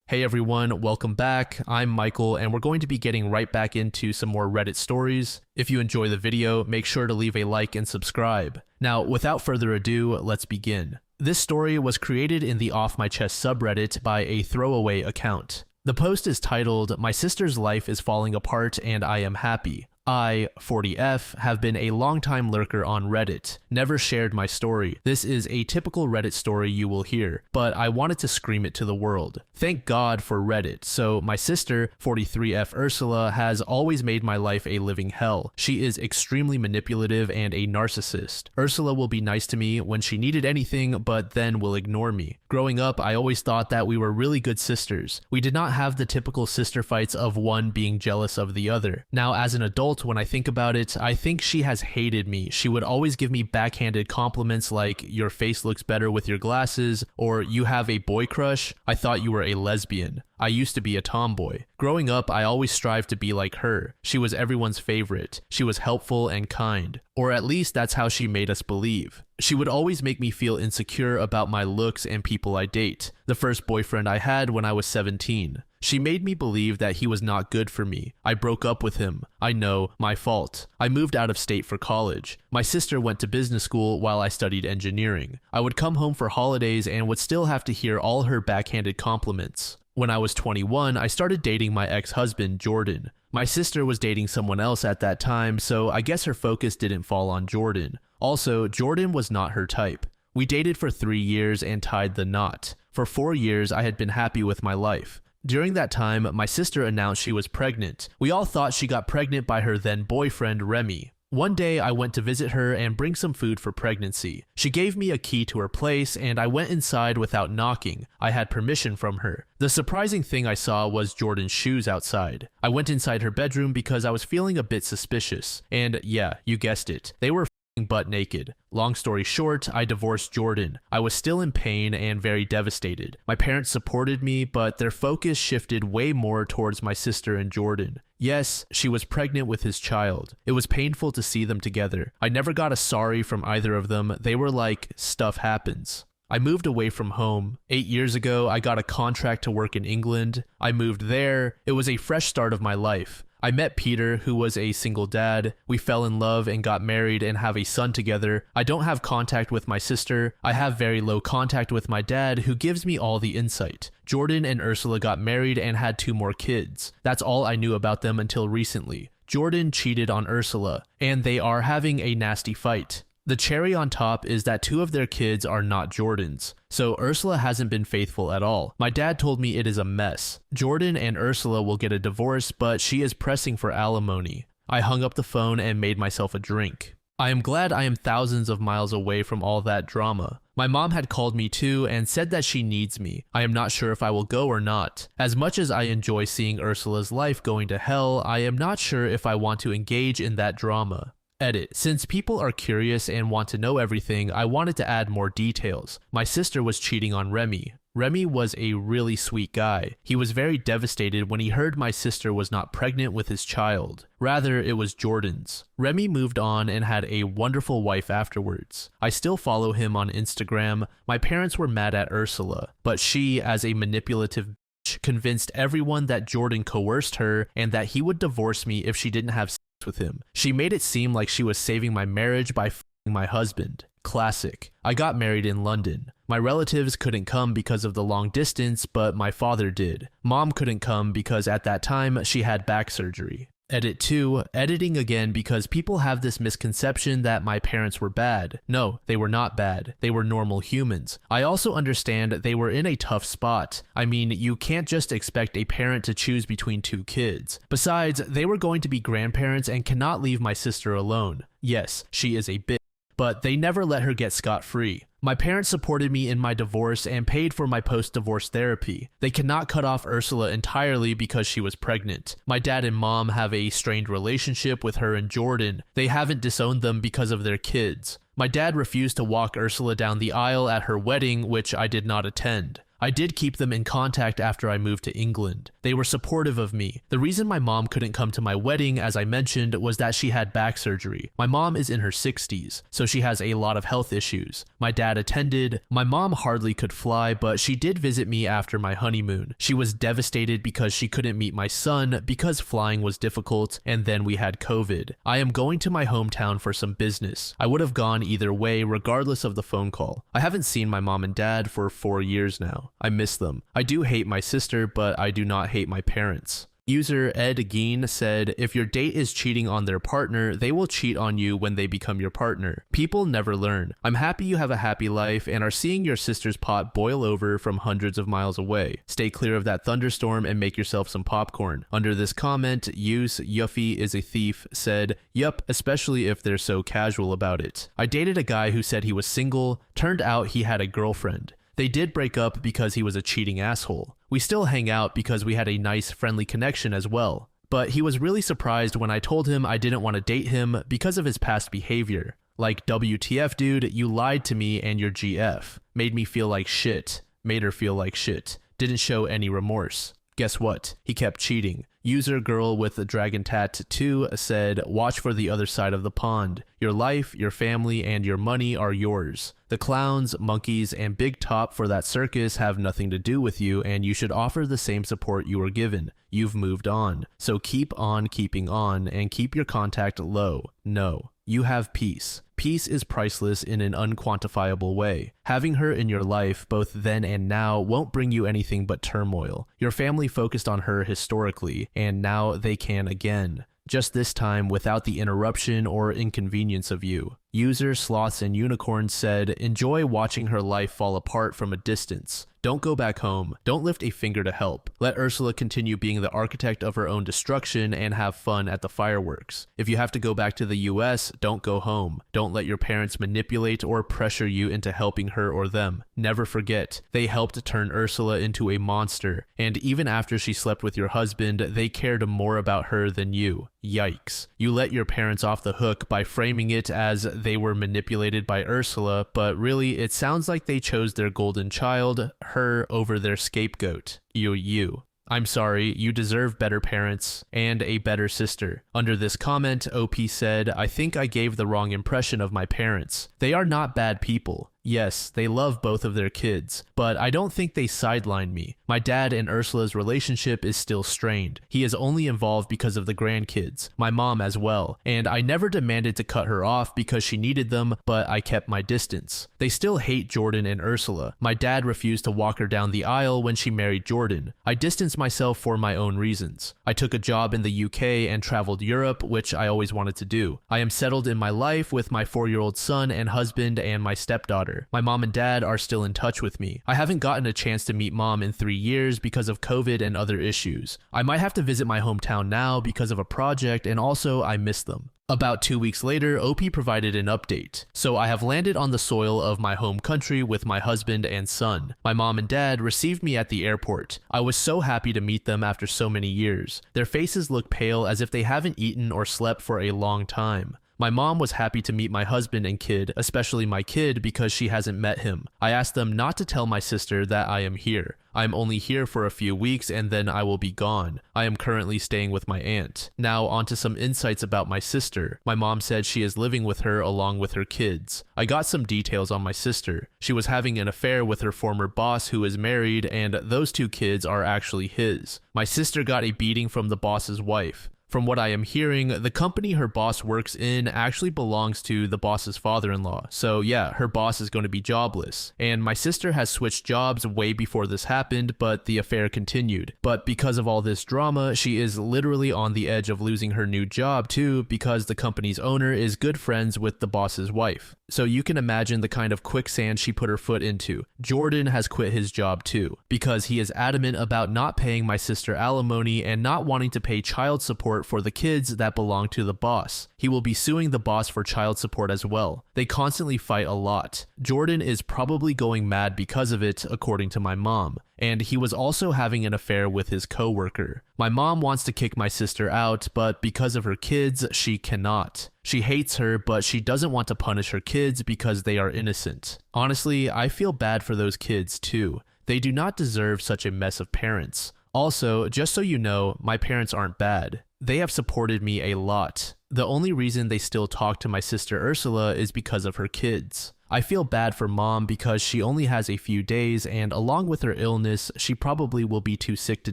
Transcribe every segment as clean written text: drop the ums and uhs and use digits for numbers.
Hey everyone, welcome back. I'm Michael, and we're going to be getting right back into some more Reddit stories. If you enjoy the video, make sure to leave a like and subscribe. Now, without further ado, let's begin. This story was created in the Off My Chest subreddit by a throwaway account. The post is titled, "My sister's life is falling apart and I am happy. I, 40F, have been a longtime lurker on Reddit, never shared my story. This is a typical Reddit story you will hear, but I wanted to scream it to the world. Thank God for Reddit. So my sister, 43F Ursula, has always made my life a living hell. She is extremely manipulative and a narcissist. Ursula will be nice to me when she needed anything, but then will ignore me. Growing up, I always thought that we were really good sisters. We did not have the typical sister fights of one being jealous of the other. Now, as an adult, when I think about it, I think she has hated me. She would always give me backhanded compliments like, "Your face looks better with your glasses," or "You have a boy crush? I thought you were a lesbian. I used to be a tomboy." Growing up, I always strived to be like her. She was everyone's favorite. She was helpful and kind. Or at least that's how she made us believe. She would always make me feel insecure about my looks and people I date. The first boyfriend I had when I was 17. She made me believe that he was not good for me. I broke up with him. I know, my fault. I moved out of state for college. My sister went to business school while I studied engineering. I would come home for holidays and would still have to hear all her backhanded compliments. When I was 21, I started dating my ex-husband, Jordan. My sister was dating someone else at that time, so I guess her focus didn't fall on Jordan. Also, Jordan was not her type. We dated for 3 years and tied the knot. For 4 years, I had been happy with my life. During that time, my sister announced she was pregnant. We all thought she got pregnant by her then boyfriend, Remy. One day, I went to visit her and bring some food for pregnancy. She gave me a key to her place, and I went inside without knocking. I had permission from her. The surprising thing I saw was Jordan's shoes outside. I went inside her bedroom because I was feeling a bit suspicious. And yeah, you guessed it. They were butt naked. Long story short, I divorced Jordan. I was still in pain and very devastated. My parents supported me, but their focus shifted way more towards my sister and Jordan. Yes, she was pregnant with his child. It was painful to see them together. I never got a sorry from either of them. They were like, stuff happens. I moved away from home. 8 years ago, I got a contract to work in England. I moved there. It was a fresh start of my life. I met Peter, who was a single dad. We fell in love and got married and have a son together. I don't have contact with my sister. I have very low contact with my dad, who gives me all the insight. Jordan and Ursula got married and had 2 more kids. That's all I knew about them until recently. Jordan cheated on Ursula, and they are having a nasty fight. The cherry on top is that 2 of their kids are not Jordan's, so Ursula hasn't been faithful at all. My dad told me it is a mess. Jordan and Ursula will get a divorce, but she is pressing for alimony. I hung up the phone and made myself a drink. I am glad I am thousands of miles away from all that drama. My mom had called me too and said that she needs me. I am not sure if I will go or not. As much as I enjoy seeing Ursula's life going to hell, I am not sure if I want to engage in that drama. Edit. Since people are curious and want to know everything, I wanted to add more details. My sister was cheating on Remy. Remy was a really sweet guy. He was very devastated when he heard my sister was not pregnant with his child. Rather, it was Jordan's. Remy moved on and had a wonderful wife afterwards. I still follow him on Instagram. My parents were mad at Ursula, but she, as a manipulative bitch, convinced everyone that Jordan coerced her and that he would divorce me if she didn't have sex with him. She made it seem like she was saving my marriage by f***ing my husband. Classic. I got married in London. My relatives couldn't come because of the long distance, but my father did. Mom couldn't come because at that time she had back surgery. Edit 2, editing again because people have this misconception that my parents were bad. No, they were not bad. They were normal humans. I also understand they were in a tough spot. I mean, you can't just expect a parent to choose between 2 kids. Besides, they were going to be grandparents and cannot leave my sister alone. Yes, she is a bitch, but they never let her get scot-free. My parents supported me in my divorce and paid for my post-divorce therapy. They cannot cut off Ursula entirely because she was pregnant. My dad and mom have a strained relationship with her and Jordan. They haven't disowned them because of their kids. My dad refused to walk Ursula down the aisle at her wedding, which I did not attend. I did keep them in contact after I moved to England. They were supportive of me. The reason my mom couldn't come to my wedding, as I mentioned, was that she had back surgery. My mom is in her 60s, so she has a lot of health issues. My dad attended. My mom hardly could fly, but she did visit me after my honeymoon. She was devastated because she couldn't meet my son because flying was difficult, and then we had COVID. I am going to my hometown for some business. I would have gone either way regardless of the phone call. I haven't seen my mom and dad for 4 years now. I miss them. I do hate my sister, but I do not hate my parents. User Ed Geen said, if your date is cheating on their partner, they will cheat on you when they become your partner. People never learn. I'm happy you have a happy life and are seeing your sister's pot boil over from hundreds of miles away. Stay clear of that thunderstorm and make yourself some popcorn. Under this comment, Use Yuffie is a thief said, yup, especially if they're so casual about it. I dated a guy who said he was single. Turned out he had a girlfriend. They did break up because he was a cheating asshole. We still hang out because we had a nice, friendly connection as well. But he was really surprised when I told him I didn't want to date him because of his past behavior. Like, WTF dude, you lied to me and your GF. Made me feel like shit. Made her feel like shit. Didn't show any remorse. Guess what? He kept cheating. User Girl with a Dragon Tattoo said, watch for the other side of the pond. Your life, your family, and your money are yours. The clowns, monkeys, and big top for that circus have nothing to do with you, and you should offer the same support you were given. You've moved on. So keep on keeping on, and keep your contact low. No. You have peace. Peace is priceless in an unquantifiable way. Having her in your life, both then and now, won't bring you anything but turmoil. Your family focused on her historically, and now they can again. Just this time without the interruption or inconvenience of you. User Sloths and Unicorns said, enjoy watching her life fall apart from a distance. Don't go back home. Don't lift a finger to help. Let Ursula continue being the architect of her own destruction and have fun at the fireworks. If you have to go back to the US, don't go home. Don't let your parents manipulate or pressure you into helping her or them. Never forget, they helped turn Ursula into a monster, and even after she slept with your husband, they cared more about her than you. Yikes. You let your parents off the hook by framing it as they were manipulated by Ursula, but really it sounds like they chose their golden child, her, over their scapegoat. You. I'm sorry, you deserve better parents and a better sister. Under this comment, OP said, I think I gave the wrong impression of my parents. They are not bad people. Yes, they love both of their kids, but I don't think they sidelined me. My dad and Ursula's relationship is still strained. He is only involved because of the grandkids, my mom as well, and I never demanded to cut her off because she needed them, but I kept my distance. They still hate Jordan and Ursula. My dad refused to walk her down the aisle when she married Jordan. I distanced myself for my own reasons. I took a job in the UK and traveled Europe, which I always wanted to do. I am settled in my life with my 4-year-old son and husband and my stepdaughter. My mom and dad are still in touch with me. I haven't gotten a chance to meet mom in 3 years because of COVID and other issues. I might have to visit my hometown now because of a project, and also I miss them. About 2 weeks later, OP provided an update. So I have landed on the soil of my home country with my husband and son. My mom and dad received me at the airport. I was so happy to meet them after so many years. Their faces look pale as if they haven't eaten or slept for a long time. My mom was happy to meet my husband and kid, especially my kid, because she hasn't met him. I asked them not to tell my sister that I am here. I am only here for a few weeks and then I will be gone. I am currently staying with my aunt. Now onto some insights about my sister. My mom said she is living with her along with her kids. I got some details on my sister. She was having an affair with her former boss who is married, and those 2 kids are actually his. My sister got a beating from the boss's wife. From what I am hearing, the company her boss works in actually belongs to the boss's father-in-law. So yeah, her boss is going to be jobless. And my sister has switched jobs way before this happened, but the affair continued. But because of all this drama, she is literally on the edge of losing her new job too, because the company's owner is good friends with the boss's wife. So you can imagine the kind of quicksand she put her foot into. Jordan has quit his job too, because he is adamant about not paying my sister alimony and not wanting to pay child support for the kids that belong to the boss. He will be suing the boss for child support as well. They constantly fight a lot. Jordan is probably going mad because of it, according to my mom. And he was also having an affair with his coworker. My mom wants to kick my sister out, but because of her kids, she cannot. She hates her, but she doesn't want to punish her kids because they are innocent. Honestly, I feel bad for those kids too. They do not deserve such a mess of parents. Also, just so you know, my parents aren't bad. They have supported me a lot. The only reason they still talk to my sister Ursula is because of her kids. I feel bad for mom because she only has a few days, and along with her illness, she probably will be too sick to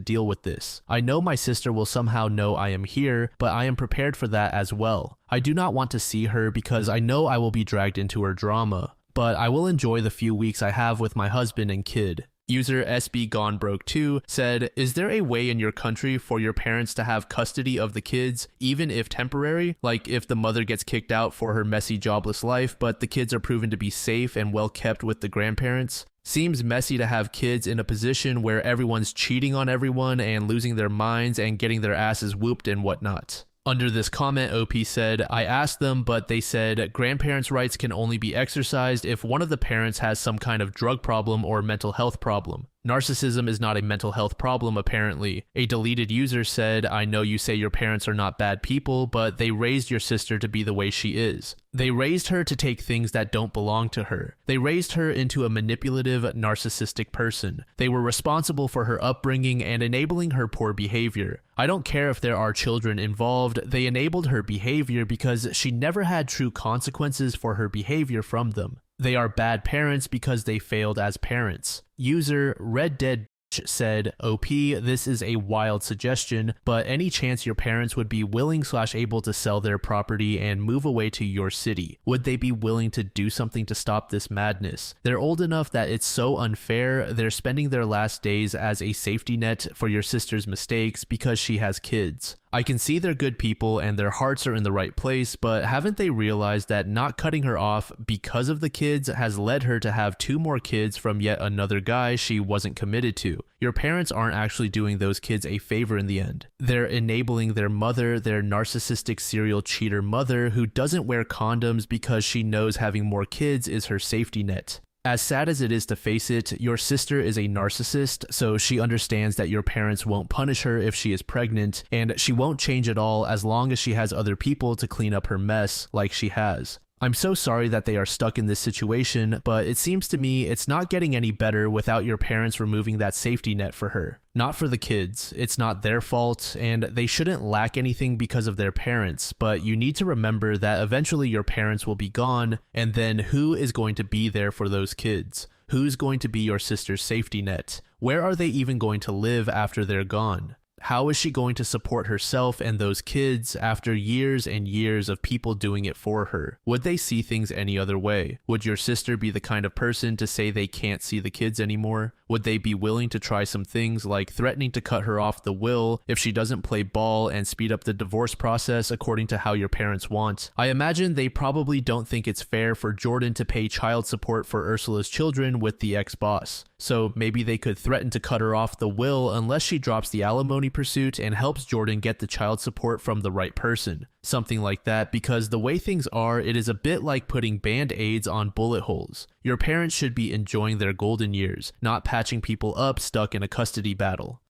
deal with this. I know my sister will somehow know I am here, but I am prepared for that as well. I do not want to see her because I know I will be dragged into her drama, but I will enjoy the few weeks I have with my husband and kid. User SB Gone Broke 2 said, is there a way in your country for your parents to have custody of the kids, even if temporary? Like if the mother gets kicked out for her messy jobless life, but the kids are proven to be safe and well kept with the grandparents? Seems messy to have kids in a position where everyone's cheating on everyone and losing their minds and getting their asses whooped and whatnot. Under this comment, OP said, I asked them, but they said grandparents' rights can only be exercised if one of the parents has some kind of drug problem or mental health problem. Narcissism is not a mental health problem, apparently. A deleted user said, I know you say your parents are not bad people, but they raised your sister to be the way she is. They raised her to take things that don't belong to her. They raised her into a manipulative, narcissistic person. They were responsible for her upbringing and enabling her poor behavior. I don't care if there are children involved, they enabled her behavior because she never had true consequences for her behavior from them. They are bad parents because they failed as parents. User Red Dead said, OP, this is a wild suggestion, but any chance your parents would be willing/able to sell their property and move away to your city? Would they be willing to do something to stop this madness? They're old enough that it's so unfair. They're spending their last days as a safety net for your sister's mistakes because she has kids. I can see they're good people and their hearts are in the right place, but haven't they realized that not cutting her off because of the kids has led her to have 2 more kids from yet another guy she wasn't committed to? Your parents aren't actually doing those kids a favor in the end. They're enabling their mother, their narcissistic serial cheater mother who doesn't wear condoms because she knows having more kids is her safety net. As sad as it is to face it, your sister is a narcissist, so she understands that your parents won't punish her if she is pregnant, and she won't change at all as long as she has other people to clean up her mess like she has. I'm so sorry that they are stuck in this situation, but it seems to me it's not getting any better without your parents removing that safety net for her. Not for the kids, it's not their fault, and they shouldn't lack anything because of their parents, but you need to remember that eventually your parents will be gone, and then who is going to be there for those kids? Who's going to be your sister's safety net? Where are they even going to live after they're gone? How is she going to support herself and those kids after years and years of people doing it for her? Would they see things any other way? Would your sister be the kind of person to say they can't see the kids anymore? Would they be willing to try some things like threatening to cut her off the will if she doesn't play ball and speed up the divorce process according to how your parents want? I imagine they probably don't think it's fair for Jordan to pay child support for Ursula's children with the ex-boss. So maybe they could threaten to cut her off the will unless she drops the alimony pursuit and helps Jordan get the child support from the right person. Something like that, because the way things are, it is a bit like putting band-aids on bullet holes. Your parents should be enjoying their golden years, not patching people up stuck in a custody battle.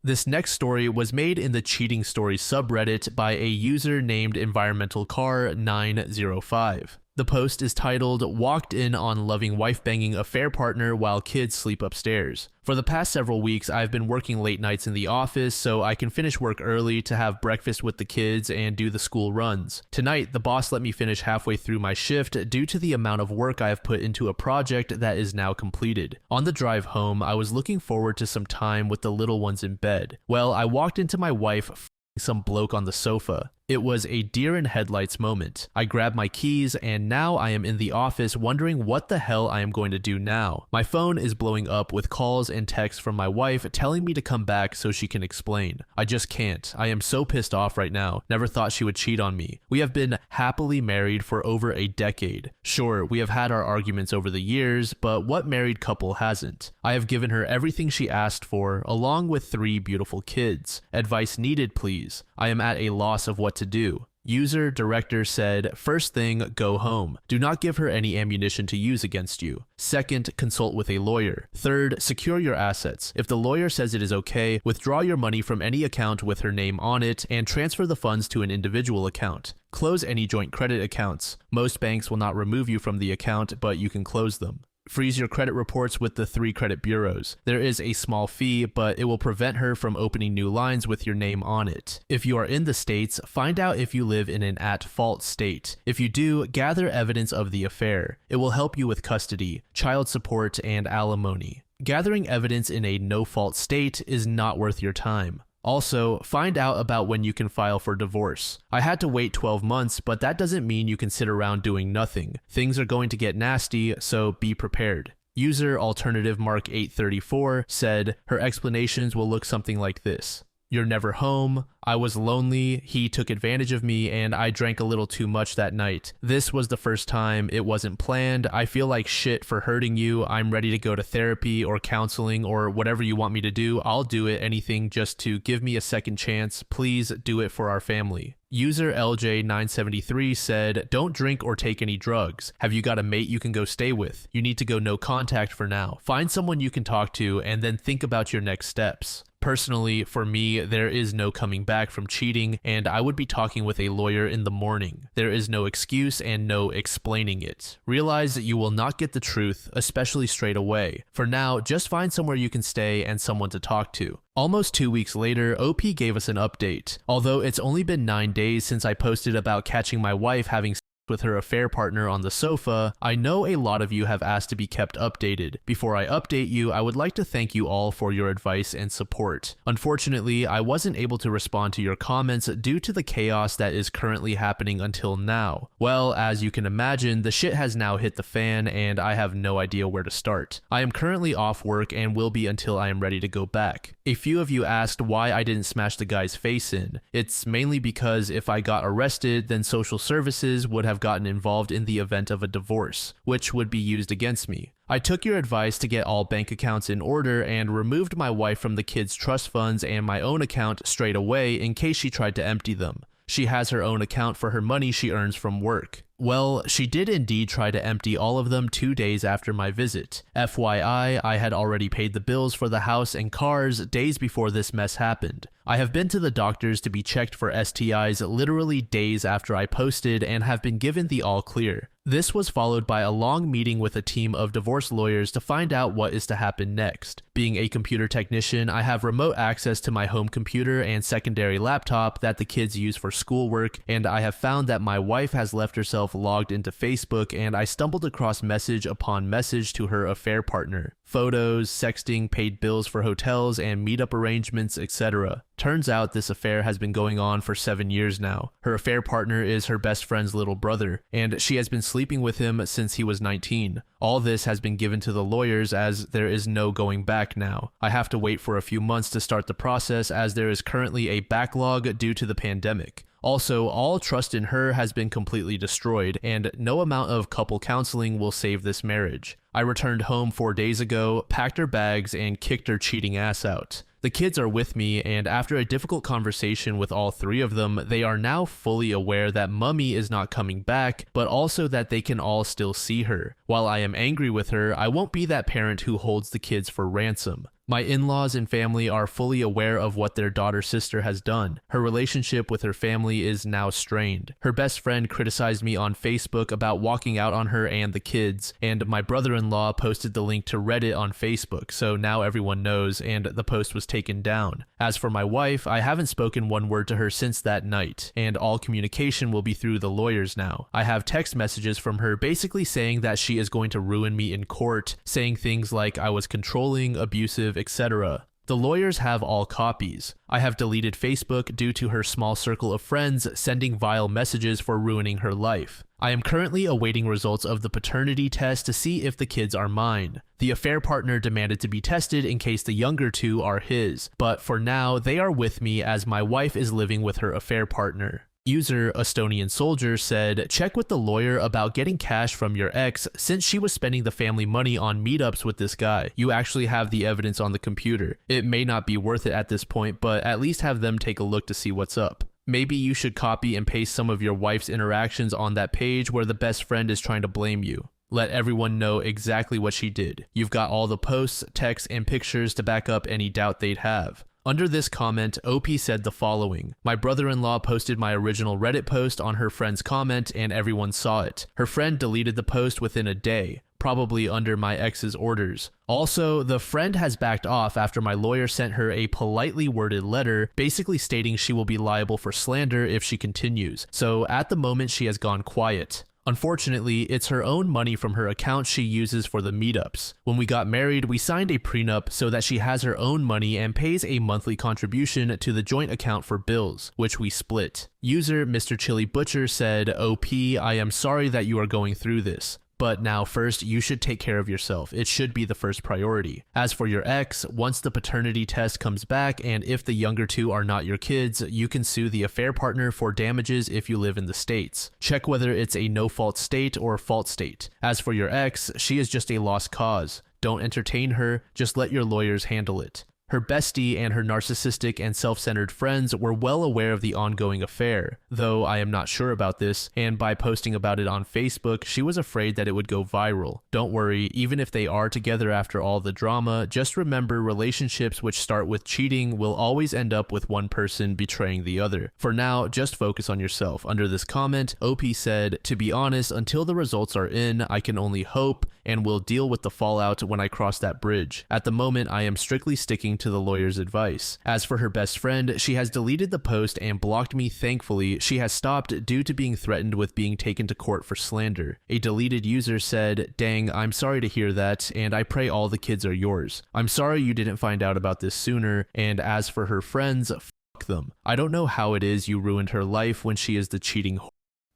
This next story was made in the Cheating Stories subreddit by a user named EnvironmentalCar905. The post is titled, Walked in on loving wife banging affair partner while kids sleep upstairs. For the past several weeks, I've been working late nights in the office so I can finish work early to have breakfast with the kids and do the school runs. Tonight, the boss let me finish halfway through my shift due to the amount of work I have put into a project that is now completed. On the drive home, I was looking forward to some time with the little ones in bed. Well, I walked into my wife some bloke on the sofa. It was a deer in headlights moment. I grabbed my keys and now I am in the office wondering what the hell I am going to do now. My phone is blowing up with calls and texts from my wife telling me to come back so she can explain. I just can't. I am so pissed off right now. Never thought she would cheat on me. We have been happily married for over a decade. Sure, we have had our arguments over the years, but what married couple hasn't? I have given her everything she asked for, along with 3 beautiful kids. Advice needed, please. I am at a loss of what to do. User Director said, first thing, go home. Do not give her any ammunition to use against you. Second, consult with a lawyer. Third, secure your assets. If the lawyer says it is okay, withdraw your money from any account with her name on it and transfer the funds to an individual account. Close any joint credit accounts. Most banks will not remove you from the account, but you can close them. Freeze your credit reports with the 3 credit bureaus. There is a small fee, but it will prevent her from opening new lines with your name on it. If you are in the States, find out if you live in an at-fault state. If you do, gather evidence of the affair. It will help you with custody, child support, and alimony. Gathering evidence in a no-fault state is not worth your time. Also, find out about when you can file for divorce. I had to wait 12 months, but that doesn't mean you can sit around doing nothing. Things are going to get nasty, so be prepared. User Alternative Mark 834 said her explanations will look something like this. You're never home. I was lonely. He took advantage of me and I drank a little too much that night. This was the first time. It wasn't planned. I feel like shit for hurting you. I'm ready to go to therapy or counseling or whatever you want me to do. I'll do it. Anything just to give me a second chance. Please do it for our family. User LJ973 said, don't drink or take any drugs. Have you got a mate you can go stay with? You need to go no contact for now. Find someone you can talk to and then think about your next steps. Personally, for me, there is no coming back from cheating, and I would be talking with a lawyer in the morning. There is no excuse and no explaining it. Realize that you will not get the truth, especially straight away. For now, just find somewhere you can stay and someone to talk to. Almost 2 weeks later, OP gave us an update. Although it's only been 9 days since I posted about catching my wife having sex with her affair partner on the sofa, I know a lot of you have asked to be kept updated. Before I update you, I would like to thank you all for your advice and support. Unfortunately, I wasn't able to respond to your comments due to the chaos that is currently happening until now. Well, as you can imagine, the shit has now hit the fan and I have no idea where to start. I am currently off work and will be until I am ready to go back. A few of you asked why I didn't smash the guy's face in. It's mainly because if I got arrested, then social services would have gotten involved in the event of a divorce, which would be used against me. I took your advice to get all bank accounts in order and removed my wife from the kids' trust funds and my own account straight away in case she tried to empty them. She has her own account for her money she earns from work. Well, she did indeed try to empty all of them 2 days after my visit. FYI, I had already paid the bills for the house and cars days before this mess happened. I have been to the doctors to be checked for STIs literally days after I posted and have been given the all clear. This was followed by a long meeting with a team of divorce lawyers to find out what is to happen next. Being a computer technician, I have remote access to my home computer and secondary laptop that the kids use for schoolwork, and I have found that my wife has left herself logged into Facebook and I stumbled across message upon message to her affair partner. Photos, sexting, paid bills for hotels and meetup arrangements, etc. Turns out this affair has been going on for 7 years now. Her affair partner is her best friend's little brother, and she has been sleeping with him since he was 19. All this has been given to the lawyers as there is no going back now. I have to wait for a few months to start the process as there is currently a backlog due to the pandemic. Also, all trust in her has been completely destroyed, and no amount of couple counseling will save this marriage. I returned home 4 days ago, packed her bags, and kicked her cheating ass out. The kids are with me, and after a difficult conversation with all 3 of them, they are now fully aware that Mummy is not coming back, but also that they can all still see her. While I am angry with her, I won't be that parent who holds the kids for ransom. My in-laws and family are fully aware of what their daughter's sister has done. Her relationship with her family is now strained. Her best friend criticized me on Facebook about walking out on her and the kids, and my brother-in-law posted the link to Reddit on Facebook, so now everyone knows, and the post was taken down. As for my wife, I haven't spoken one word to her since that night, and all communication will be through the lawyers now. I have text messages from her basically saying that she is going to ruin me in court, saying things like I was controlling, abusive, etc. The lawyers have all copies. I have deleted Facebook due to her small circle of friends sending vile messages for ruining her life. I am currently awaiting results of the paternity test to see if the kids are mine. The affair partner demanded to be tested in case the younger 2 are his, but for now they are with me as my wife is living with her affair partner. User Estonian Soldier said, check with the lawyer about getting cash from your ex since she was spending the family money on meetups with this guy. You actually have the evidence on the computer. It may not be worth it at this point, but at least have them take a look to see what's up. Maybe you should copy and paste some of your wife's interactions on that page where the best friend is trying to blame you. Let everyone know exactly what she did. You've got all the posts, texts, and pictures to back up any doubt they'd have. Under this comment, OP said the following. My brother-in-law posted my original Reddit post on her friend's comment and everyone saw it. Her friend deleted the post within a day. probably under my ex's orders. Also, the friend has backed off after my lawyer sent her a politely worded letter basically stating she will be liable for slander if she continues, so at the moment she has gone quiet. Unfortunately, it's her own money from her account she uses for the meetups. When we got married, we signed a prenup so that she has her own money and pays a monthly contribution to the joint account for bills, which we split. User Mr. Chili Butcher said, OP, I am sorry that you are going through this. But now first, you should take care of yourself. It should be the first priority. As for your ex, once the paternity test comes back and if the younger two are not your kids, you can sue the affair partner for damages if you live in the States. Check whether it's a no-fault state or fault state. As for your ex, she is just a lost cause. Don't entertain her, just let your lawyers handle it. Her bestie and her narcissistic and self-centered friends were well aware of the ongoing affair, though I am not sure about this, and by posting about it on Facebook, she was afraid that it would go viral. Don't worry, even if they are together after all the drama, just remember relationships which start with cheating will always end up with one person betraying the other. For now, just focus on yourself. Under this comment, OP said, to be honest, until the results are in, I can only hope and will deal with the fallout when I cross that bridge. At the moment, I am strictly sticking to the lawyer's advice. As for her best friend, she has deleted the post and blocked me. Thankfully, she has stopped due to being threatened with being taken to court for slander. A deleted user said, dang, I'm sorry to hear that, and I pray all the kids are yours. I'm sorry you didn't find out about this sooner, and as for her friends, fuck them. I don't know how it is you ruined her life when she is the cheating whore.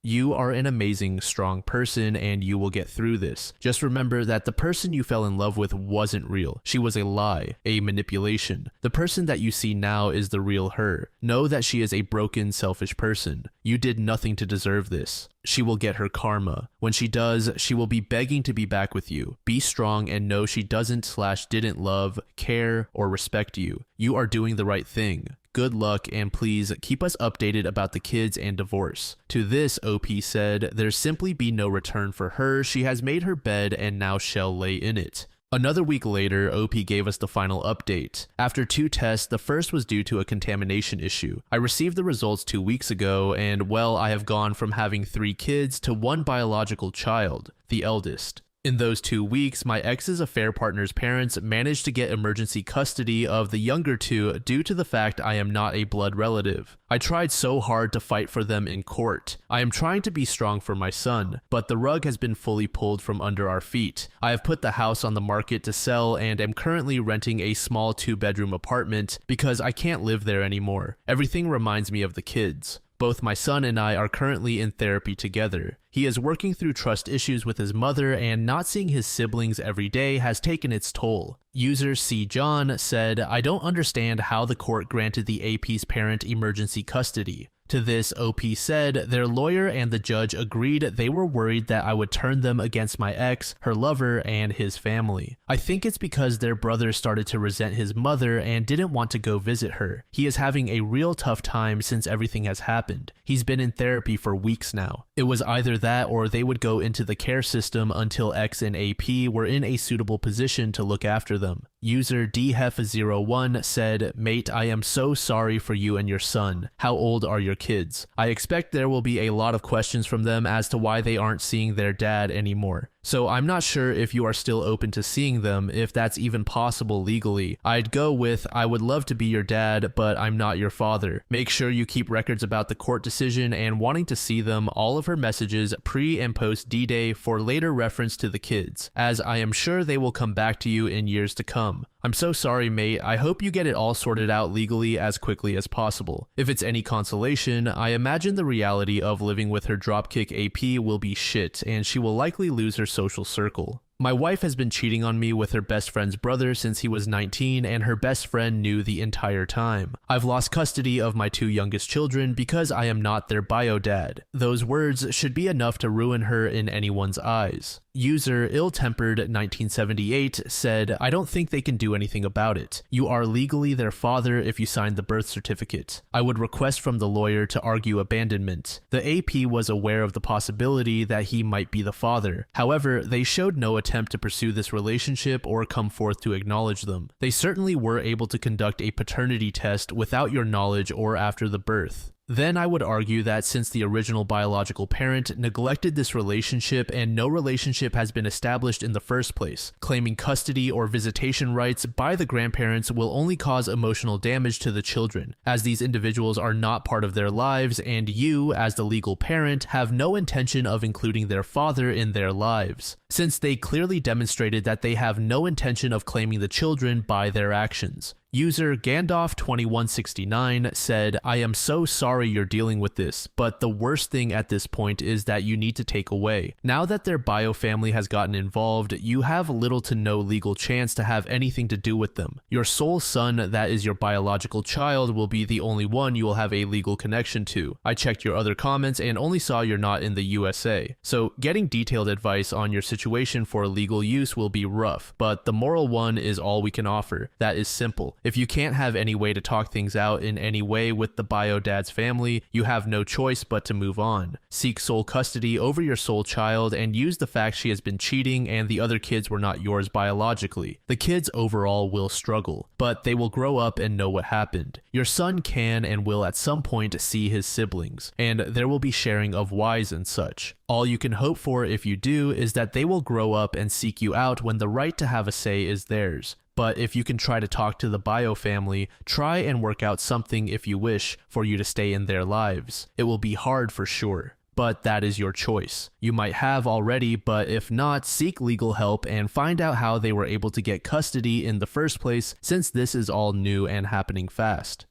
You are an amazing, strong person and you will get through this. Just remember that the person you fell in love with wasn't real. She was a lie, a manipulation. The person that you see now is the real her. Know that she is a broken, selfish person. You did nothing to deserve this. She will get her karma. When she does, she will be begging to be back with you. Be strong and know she doesn't/didn't love, care, or respect you. You are doing the right thing. Good luck and please keep us updated about the kids and divorce. To this, OP said, there's simply be no return for her. She has made her bed and now shall lay in it. Another week later, OP gave us the final update. After 2 tests, the first was due to a contamination issue. I received the results 2 weeks ago and well, I have gone from having 3 kids to 1 biological child, the eldest. In those 2 weeks, my ex's affair partner's parents managed to get emergency custody of the younger 2 due to the fact I am not a blood relative. I tried so hard to fight for them in court. I am trying to be strong for my son, but the rug has been fully pulled from under our feet. I have put the house on the market to sell and am currently renting a small 2-bedroom apartment because I can't live there anymore. Everything reminds me of the kids. Both my son and I are currently in therapy together. He is working through trust issues with his mother and not seeing his siblings every day has taken its toll. User C. John said, I don't understand how the court granted the AP's parent emergency custody. To this, OP said their lawyer and the judge agreed they were worried that I would turn them against my ex, her lover, and his family. I think it's because their brother started to resent his mother and didn't want to go visit her. He is having a real tough time since everything has happened. He's been in therapy for weeks now. It was either that or they would go into the care system until X and AP were in a suitable position to look after them. User DHEF01 said, Mate, I am so sorry for you and your son. How old are your kids? I expect there will be a lot of questions from them as to why they aren't seeing their dad anymore. So I'm not sure if you are still open to seeing them, if that's even possible legally. I'd go with, I would love to be your dad, but I'm not your father. Make sure you keep records about the court decision and wanting to see them, all of her messages pre and post D-Day for later reference to the kids, as I am sure they will come back to you in years to come. I'm so sorry, mate. I hope you get it all sorted out legally as quickly as possible. If it's any consolation, I imagine the reality of living with her dropkick AP will be shit, and she will likely lose her social circle. My wife has been cheating on me with her best friend's brother since he was 19 and her best friend knew the entire time. I've lost custody of my 2 youngest children because I am not their bio dad. Those words should be enough to ruin her in anyone's eyes. User ill-tempered 1978 said, I don't think they can do anything about it. You are legally their father if you signed the birth certificate. I would request from the lawyer to argue abandonment. The AP was aware of the possibility that he might be the father. However, they showed no attempt to pursue this relationship or come forth to acknowledge them. They certainly were able to conduct a paternity test without your knowledge or after the birth. Then I would argue that since the original biological parent neglected this relationship and no relationship has been established in the first place, claiming custody or visitation rights by the grandparents will only cause emotional damage to the children, as these individuals are not part of their lives and you, as the legal parent, have no intention of including their father in their lives, since they clearly demonstrated that they have no intention of claiming the children by their actions. User Gandalf2169 said, "I am so sorry you're dealing with this, but the worst thing at this point is that you need to take away. Now that their bio family has gotten involved, you have little to no legal chance to have anything to do with them. Your sole son, that is your biological child, will be the only one you will have a legal connection to. I checked your other comments and only saw you're not in the USA. So getting detailed advice on your situation for legal use will be rough, but the moral one is all we can offer. That is simple. If you can't have any way to talk things out in any way with the bio dad's family, you have no choice but to move on. Seek sole custody over your sole child and use the fact she has been cheating and the other kids were not yours biologically. The kids overall will struggle, but they will grow up and know what happened. Your son can and will at some point see his siblings, and there will be sharing of wives and such. All you can hope for if you do is that they will grow up and seek you out when the right to have a say is theirs. But if you can try to talk to the bio family, try and work out something if you wish for you to stay in their lives. It will be hard for sure, but that is your choice. You might have already, but if not, seek legal help and find out how they were able to get custody in the first place, since this is all new and happening fast.